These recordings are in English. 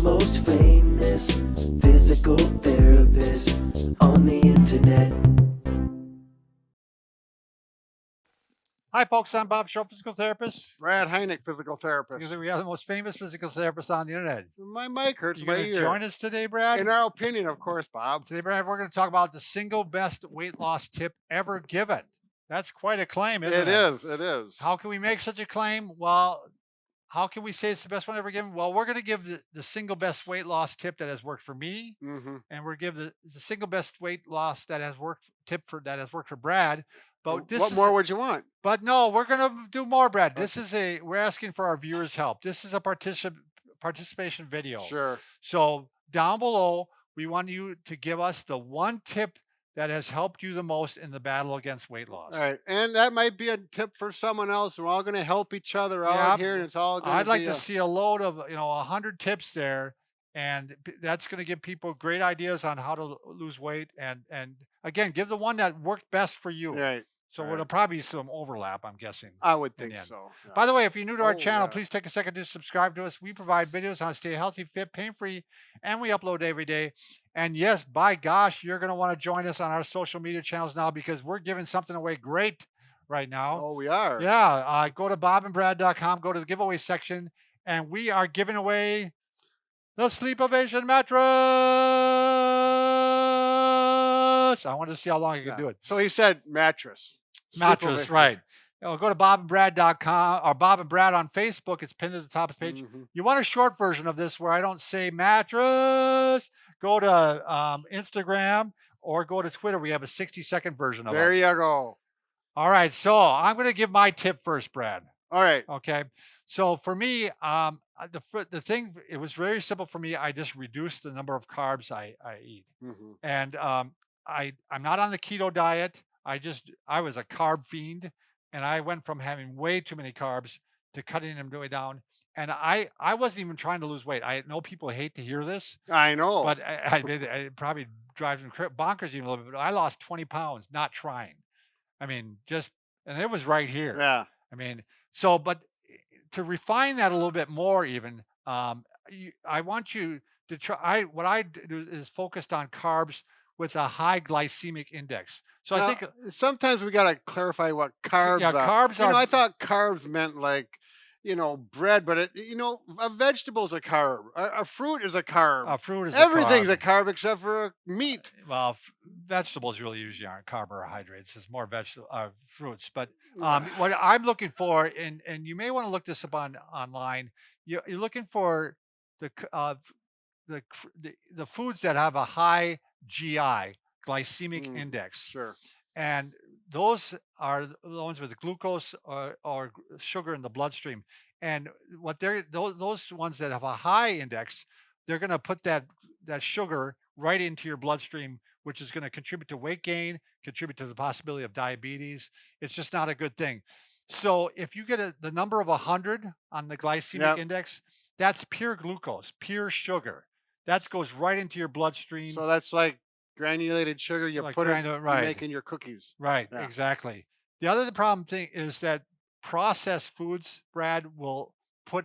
most famous physical therapist on the internet. Hi, folks. I'm Bob Shaw, physical therapist. Brad Heineck, physical therapist. Because we are the most famous physical therapists on the internet. My mic hurts You my going to ear. join us today, Brad? In our opinion, of course, Bob. Today, Brad, we're going to talk about the single best weight loss tip ever given. That's quite a claim, isn't it? It is. How can we make such a claim? Well, how can we say it's the best one ever given? Well, we're going to give the single best weight loss tip that has worked for me, and we're going to give the single best weight loss that has worked that has worked for Brad. But what more would you want? But no, we're going to do more, Brad. This is we're asking for our viewers' help. This is a participation video. Sure. So down below, we want you to give us the one tip that has helped you the most in the battle against weight loss. All right. And that might be a tip for someone else. We're all going to help each other out here, and it's all going to be I'd like to see a load of 100 tips there, and that's going to give people great ideas on how to lose weight. And again, give the one that worked best for you. Right. So it'll probably be some overlap, I'm guessing. I would think so. Yeah. By the way, if you're new to our channel, please take a second to subscribe to us. We provide videos on how to stay healthy, fit, pain-free, and we upload every day. And yes, by gosh, you're going to want to join us on our social media channels now, because we're giving something away great right now. Oh, we are? Yeah. Go to bobandbrad.com, go to the giveaway section, and we are giving away the SleepOvation Mattress. I wanted to see how long I could do it. So he said mattress. Mattress, right. Go to bobandbrad.com or Bob and Brad on Facebook. It's pinned at the top of the page. You want a short version of this where I don't say mattress? Go to Instagram or go to Twitter. We have a 60-second version of it. There you go. All right. So I'm going to give my tip first, Brad. All right. Okay. So for me, the thing, it was very simple for me. I just reduced the number of carbs I eat. And I'm not on the keto diet. I was a carb fiend, and I went from having way too many carbs to cutting them way down. And I wasn't even trying to lose weight. I know people hate to hear this. I know. But it probably drives them bonkers even a little bit. But I lost 20 pounds not trying. I mean, and it was right here. Yeah. I mean, but to refine that a little bit more even, I want you to try, what I do is focused on carbs with a high glycemic index. So now, I think sometimes we got to clarify what carbs are. Carbs are. I thought carbs meant like, bread, but a vegetable's a carb. A fruit is a carb. A fruit is everything's a carb except for meat. Well, vegetables really usually aren't carbohydrates. It's more fruits. But what I'm looking for, and you may want to look this up online. You're looking for the foods that have a high GI, glycemic index. Sure. And those are the ones with glucose or sugar in the bloodstream. And what those ones that have a high index, they're going to put that sugar right into your bloodstream, which is going to contribute to weight gain, contribute to the possibility of diabetes. It's just not a good thing. So if you get the number of 100 on the glycemic index, that's pure glucose, pure sugar. That goes right into your bloodstream. So that's like granulated sugar. You put it in making your cookies. Right, exactly. The other problem thing is that processed foods, Brad, will put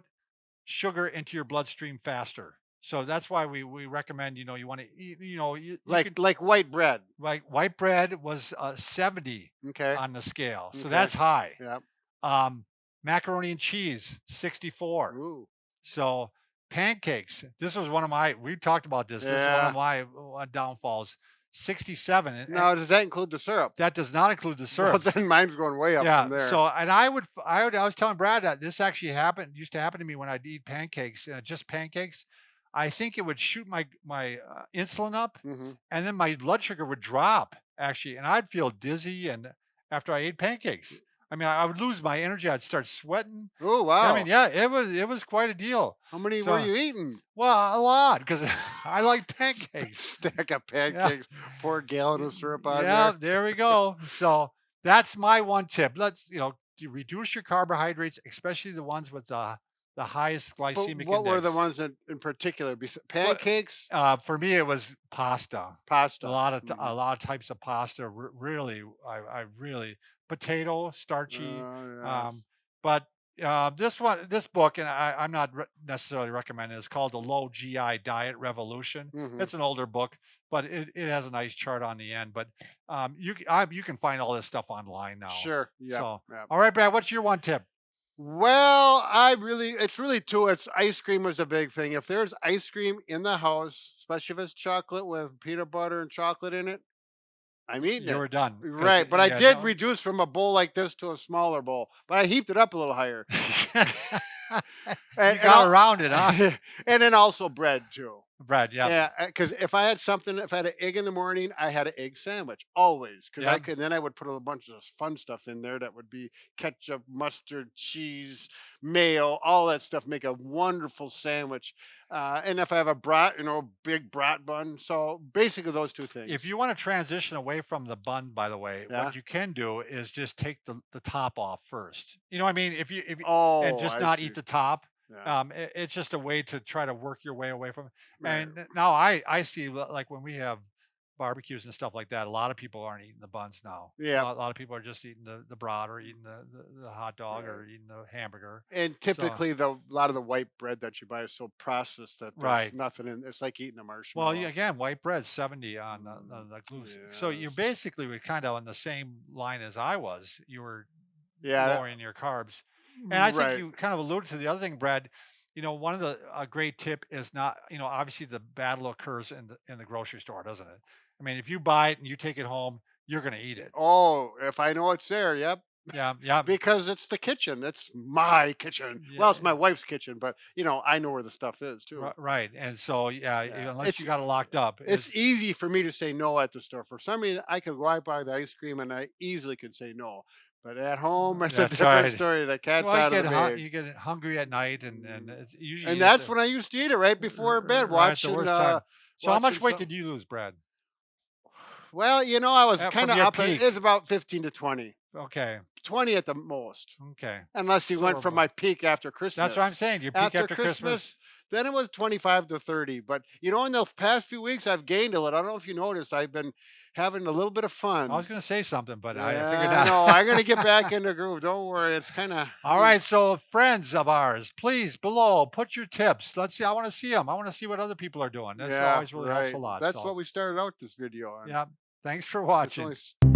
sugar into your bloodstream faster. So that's why we recommend, you want to eat, like white bread. Like white bread was 70 on the scale. So that's high. Yeah. Macaroni and cheese, 64. Ooh. So pancakes, this was one of we talked about this. This is one of my downfalls. 67. Now, does that include the syrup? That does not include the syrup. Well, then mine's going way up from there. So, and I was telling Brad that this actually used to happen to me when I'd eat pancakes, just pancakes. I think it would shoot my insulin up, and then my blood sugar would drop actually, and I'd feel dizzy. And after I ate pancakes, I mean, I would lose my energy. I'd start sweating. Oh, wow. I mean, yeah, it was quite a deal. How many were you eating? Well, a lot, because I like pancakes. Stack of pancakes, pour a gallon of syrup on there. Yeah, there we go. So that's my one tip. Let's, reduce your carbohydrates, especially the ones with the highest glycemic index. What were the ones in particular? Pancakes? For me, it was pasta. Pasta. A lot of types of pasta. Really, I really potato, starchy. Yes. But This book, and I'm not necessarily recommending it, is called The Low GI Diet Revolution. Hmm. It's an older book, but it has a nice chart on the end. But you can find all this stuff online now. Sure. Yep. So, Yep. all right, Brad, what's your one tip? Well, it's really two. It's ice cream was a big thing. If there's ice cream in the house, especially if it's chocolate with peanut butter and chocolate in it, I'm eating You it. were done because Right. But I yeah, did no. reduce from a bowl like this to a smaller bowl, but I heaped it up a little higher. You And, got around it, huh? and then also bread too. Brad, yeah, Yeah, because if I had something, if I had an egg in the morning, I had an egg sandwich always. Because I yeah. could, then I would put a bunch of fun stuff in there that would be ketchup, mustard, cheese, mayo, all that stuff. Make a wonderful sandwich. And if I have a brat, big brat bun. So basically, those two If things. you want to transition away from the bun, by the way, Yeah. what you can do is just take the top off first. You know what I mean? And Oh, just I not see. eat the top. Yeah. It's just a way to try to work your way away from it. Right. And now I see like when we have barbecues and stuff like that, a lot of people aren't eating the buns now. Yeah. A lot of people are just eating the brat or eating the hot dog Right. or eating the hamburger. And So typically, a lot of the white bread that you buy is so processed that there's right. nothing in. It's like eating a Well, marshmallow. again, white bread 70 on Mm, the gluten. So you yes. basically were kind of on the same line as I was. You were Yeah. lowering your carbs. And I think Right. you kind of alluded to the other thing, Brad. One of the a great tip is not, obviously the battle occurs in the grocery store, doesn't it? I mean, if you buy it and you take it home, you're going to eat it. Oh, if I know it's there, yep. Yeah, yeah, Because it's the kitchen. It's my kitchen. Well, it's yeah, my wife's kitchen, but I know where the stuff is too. right. And so, yeah, Yeah. unless you got it locked up, It's easy for me to say no at the store. For some reason, I could go buy the ice cream and I easily could say no. But at home, it's a that's different right. story. The cat's Well, out of the bag. you get hungry at night, and Mm. it's usually And at that's when I used to eat it right before bed, right at the worst time. So, how watching much weight some. did you lose, Brad? Well, I was kind From of your up. It's peak? about 15 to 20, Okay, 20 at the most. okay. Unless you So went we're from about my peak after that's what I'm Christmas. saying, your peak After after Christmas. Christmas, then it was 25 to 30. But in the past few weeks, I've gained a little. I don't know if you noticed. I've been having a little bit of I was fun. gonna say something, but I figured Yeah, no, out. I'm gonna get back in the groove. Don't worry. It's kind of All right, so friends of ours, please below put your tips. Let's see. I want to see them. I want to see what other people are doing. This yeah, always really helps a right. lot. That's So, what we started out this video on. yeah, thanks for It's only watching.